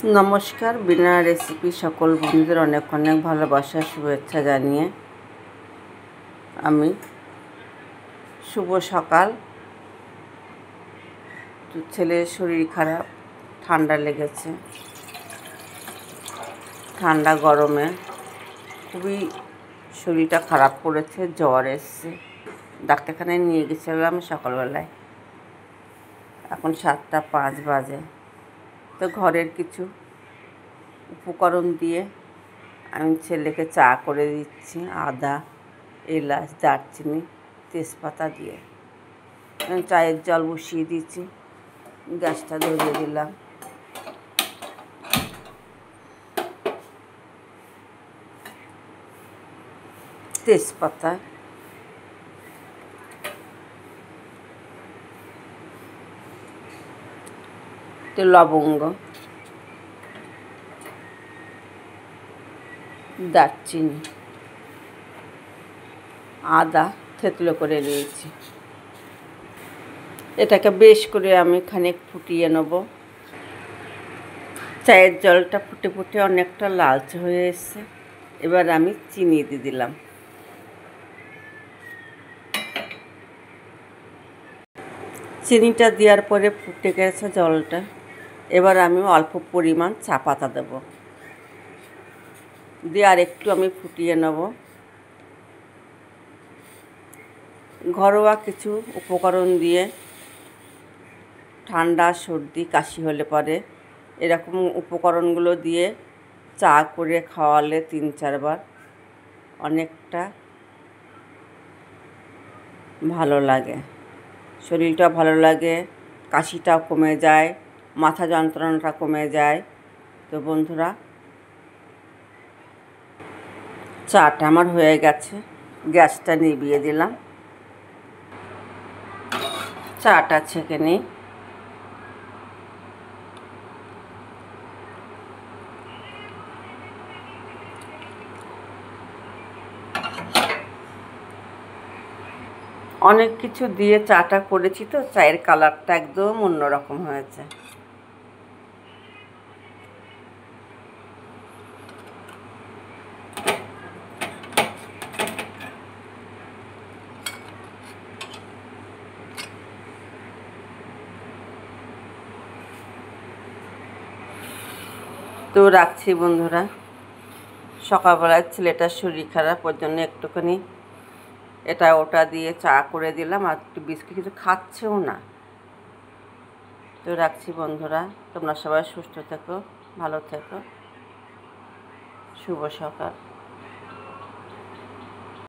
নমস্কার, বিনা রেসিপি সকল বন্ধুদের অনেক অনেক ভালোবাসা শুভেচ্ছা জানিয়ে আমি শুভ সকাল। ছেলের শরীর খারাপ, ঠান্ডা লেগেছে। ঠান্ডা গরমে খুবই শরীরটা খারাপ করেছে, জ্বর এসছে। ডাক্তারখানায় নিয়ে গেছিলাম সকালবেলায়। এখন 7:05 বাজে। তো ঘরের কিছু উপকরণ দিয়ে আমি ছেলেকে চা করে দিচ্ছি। আদা, এলাচ, দারচিনি, তেজপাতা দিয়ে চায়ের জল বসিয়ে দিয়েছি। গ্যাসটা ধরিয়ে দিলাম। তেজপাতা, লবঙ্গ, দারচিনি, আদা থেতলো করে নিয়েছি। এটাকে বেশ করে আমি খানিক ফুটিয়ে নেব। চায়ের জলটা ফুটে ফুটে অনেকটা লালচে হয়ে এসছে। এবার আমি চিনি দিয়ে দিলাম। চিনিটা দেওয়ার পরে ফুটে গেছে জলটা। এবার আমি অল্প পরিমাণ চা পাতা দেব, দিয়ে আর একটু আমি ফুটিয়ে নেব। ঘরোয়া কিছু উপকরণ দিয়ে ঠান্ডা, সর্দি, কাশি হলে পরে এরকম উপকরণগুলো দিয়ে চা করে খাওয়ালে 3-4 বার অনেকটা ভালো লাগে। শরীরটা ভালো লাগে, কাশিটাও কমে যায়, মাথা যন্ত্রণাটা কমে যায়। তো বন্ধুরা, চাটা আমার হয়ে গেছে। গ্যাসটা নিভিয়ে দিলাম। চাটা ছেঁকে নিই। অনেক কিছু দিয়ে চাটা করেছি, তো চায়ের কালারটা একদম অন্যরকম হয়েছে। তো রাখছি বন্ধুরা। সকালবেলায় ছেলেটার শরীর খারাপ, ওর জন্য একটুখানি এটা ওটা দিয়ে চা করে দিলাম। আর একটু বিস্কিট কিছু খাচ্ছেও না। তো রাখছি বন্ধুরা। তোমরা সবাই সুস্থ থেকো, ভালো থেকো। শুভ সকাল।